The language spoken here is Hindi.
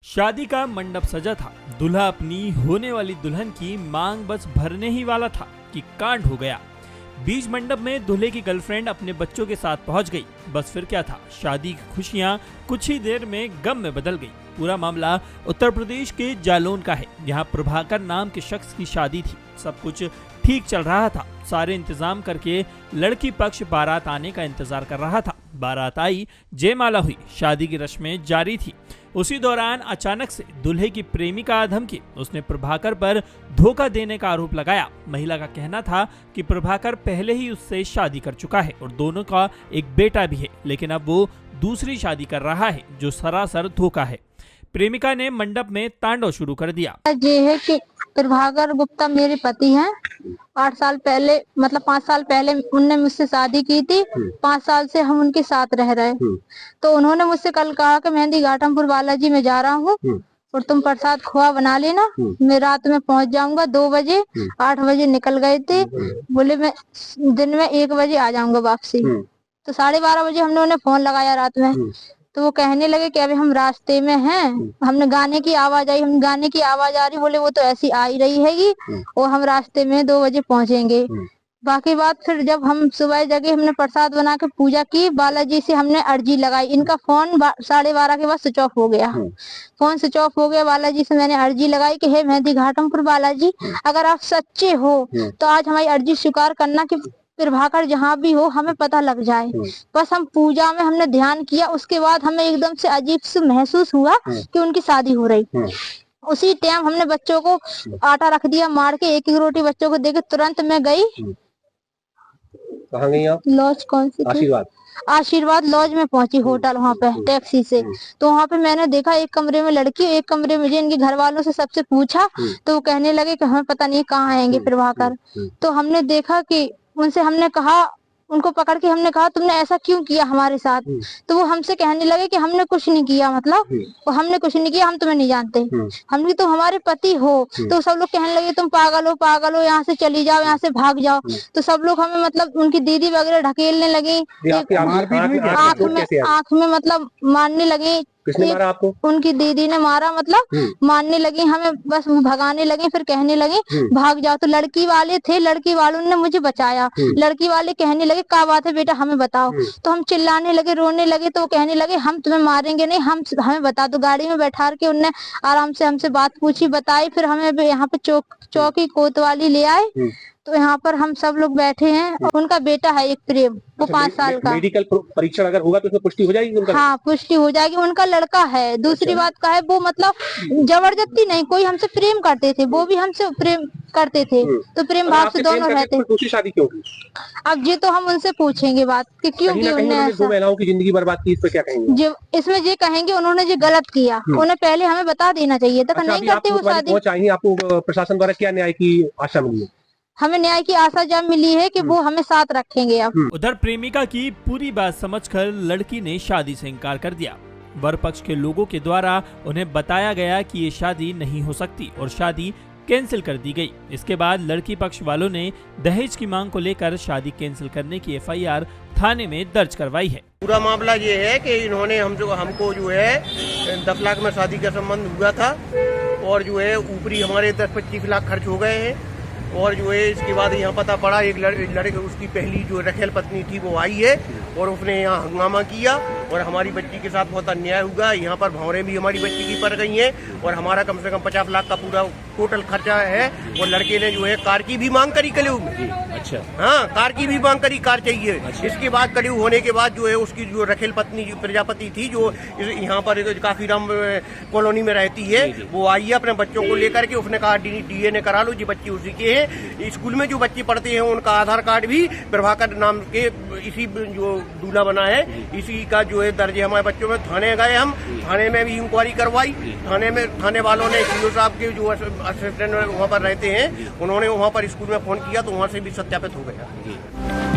शादी का मंडप सजा था। दूल्हा अपनी होने वाली दुल्हन की मांग बस भरने ही वाला था कि कांड हो गया। बीच मंडप में दूल्हे की गर्लफ्रेंड अपने बच्चों के साथ पहुंच गई। बस फिर क्या था, शादी की खुशियां कुछ ही देर में गम में बदल गई। पूरा मामला उत्तर प्रदेश के जालौन का है। यहाँ प्रभाकर नाम के शख्स की शादी थी। सब कुछ ठीक चल रहा था। सारे इंतजाम करके लड़की पक्ष बारात आने का इंतजार कर रहा था। बारात आई, जयमाला हुई, शादी की रस्में जारी थी। उसी दौरान अचानक से दूल्हे की प्रेमिका धमकी। उसने प्रभाकर पर धोखा देने का आरोप लगाया। महिला का कहना था कि प्रभाकर पहले ही उससे शादी कर चुका है और दोनों का एक बेटा भी है, लेकिन अब वो दूसरी शादी कर रहा है, जो सरासर धोखा है। प्रेमिका ने मंडप में तांडव शुरू कर दिया। ये है कि प्रभाकर गुप्ता मेरे पति हैं। 8 साल पहले मतलब 5 साल पहले उनने मुझसे शादी की थी। 5 साल से हम उनके साथ रह रहे। तो उन्होंने मुझसे कल कहा कि मेहंदी घाटमपुर बालाजी में जा रहा हूँ और तुम प्रसाद खोआ बना लेना। मैं रात में पहुंच जाऊंगा 2 बजे। 8 बजे निकल गए थे। बोले मैं दिन में 1 बजे आ जाऊंगा वापसी। तो 12:30 बजे हमने उन्हें फोन लगाया रात में। तो वो कहने लगे कि अभी हम रास्ते में हैं। हमने गाने की आवाज आई, हम गाने की आवाज आ रही, बोले वो तो ऐसी आ ही रही हैगी और हम रास्ते में 2 बजे पहुंचेंगे। बाकी बात फिर जब हम सुबह जगह हमने प्रसाद बना के पूजा की, बालाजी से हमने अर्जी लगाई। इनका फोन 12:30 के बाद स्विच ऑफ हो गया। फोन स्विच ऑफ हो गया। बालाजी से मैंने अर्जी लगाई कि हे मेहंदी घाटमपुर बालाजी, अगर आप सच्चे हो तो आज हमारी अर्जी स्वीकार करना कि प्रभाकर जहाँ भी हो हमें पता लग जाए। बस हम पूजा में हमने ध्यान किया। उसके बाद हमें एकदम से अजीब से महसूस हुआ कि उनकी शादी हो रही। उसी टाइम हमने बच्चों को आटा रख दिया मार के, एक रोटी बच्चों को देके तुरंत मैं गई। कहाँ गई आप? लॉज कौन सी? आशीर्वाद लॉज में पहुंची, होटल वहाँ पे टैक्सी से। तो वहाँ पे मैंने देखा एक कमरे में लड़की, एक कमरे में इनके घर वालों से सबसे पूछा तो वो कहने लगे कि हमें पता नहीं कहाँ आएंगे प्रभाकर। तो हमने देखा कि उनसे हमने कहा, उनको पकड़ के हमने कहा तुमने ऐसा क्यों किया हमारे साथ? तो वो हमसे कहने लगे कि हमने कुछ नहीं किया, मतलब वो हमने कुछ नहीं किया, हम तुम्हें नहीं जानते। हमने तुम हमारे पति हो। तो सब लोग कहने लगे तुम पागल हो, यहाँ से चली जाओ, यहाँ से भाग जाओ। तो सब लोग हमें मतलब उनकी दीदी वगैरह ढकेलने लगी, आँख में मतलब मारने लगी। किसने मारा आपको? उनकी दीदी ने मारा, मतलब मारने लगी हमें, बस भगाने लगे। फिर कहने लगे भाग जाओ। तो लड़की वाले थे, लड़की वालों ने मुझे बचाया। लड़की वाले कहने लगे क्या बात है बेटा, हमें बताओ। तो हम चिल्लाने लगे, रोने लगे। तो वो कहने लगे हम तुम्हें मारेंगे नहीं, हमें बता दो। गाड़ी में बैठा के उनने आराम से हमसे बात पूछी, बताई। फिर हमें यहाँ पे चौकी कोतवाली ले आए। तो यहाँ पर हम सब लोग बैठे हैं और उनका बेटा है एक प्रेम, वो 5 साल का। मेडिकल परीक्षण अगर होगा तो उसमें पुष्टि हो जाएगी उनका? हाँ, पुष्टि हो जाएगी। उनका लड़का है। दूसरी बात का है, वो मतलब जबरदस्ती नहीं, कोई हमसे प्रेम करते थे, वो भी हमसे प्रेम करते थे। तो प्रेम भाव से दोनों रहते। दूसरी शादी क्यों की? अब ये तो हम उनसे पूछेंगे बात कि क्यों की उन्होंने 2 महिलाओं की जिंदगी बर्बाद की। इस पे क्या कहेंगे? जो इसमें ये कहेंगे उन्होंने जो गलत किया, उन्हें पहले हमें बता देना चाहिए था। नहीं करते वो शादी। आपको प्रशासन द्वारा क्या न्याय की आशा मिली है? हमें न्याय की आशा जब मिली है कि वो हमें साथ रखेंगे। अब उधर प्रेमिका की पूरी बात समझकर लड़की ने शादी से इनकार कर दिया। वर पक्ष के लोगों के द्वारा उन्हें बताया गया कि ये शादी नहीं हो सकती और शादी कैंसिल कर दी गई। इसके बाद लड़की पक्ष वालों ने दहेज की मांग को लेकर शादी कैंसिल करने की FIR थाने में दर्ज करवाई है। पूरा मामला ये है कि इन्होंने हमको जो है 10 लाख में शादी का संबंध हुआ था और जो है ऊपरी हमारे 10-25 लाख खर्च हो गए हैं। और जो है इसके बाद यहाँ पता पड़ा एक लड़के उसकी पहली जो रखेल पत्नी थी वो आई है और उसने यहाँ हंगामा किया और हमारी बच्ची के साथ बहुत अन्याय हुआ। यहाँ पर भौरें भी हमारी बच्ची की पड़ गई हैं और हमारा कम से कम 50 लाख का पूरा टोटल खर्चा है। और लड़के ने जो है कार की भी मांग करी कलेऊ में। अच्छा। हाँ, कार की भी मांग करी, कार चाहिए। अच्छा। इसके बाद कलेऊ होने के बाद जो है उसकी जो रखेल पत्नी प्रजापति थी, जो यहाँ पर काफीराम कॉलोनी में रहती है, वो आई है अपने बच्चों को लेकर के। उसने कहा DNA करा लो, जी बच्ची उसी के है। स्कूल में जो बच्चे पढ़ते हैं उनका आधार कार्ड भी प्रभाकर नाम के इसी जो दूल्हा बना है इसी का जो है दर्ज हमारे बच्चों में। थाने गए हम, थाने में भी इंक्वायरी करवाई। थाने वालों ने सीओ साहब के जो असिस्टेंट वहाँ पर रहते हैं, उन्होंने वहाँ पर स्कूल में फोन किया तो वहाँ से भी सत्यापित हो गया।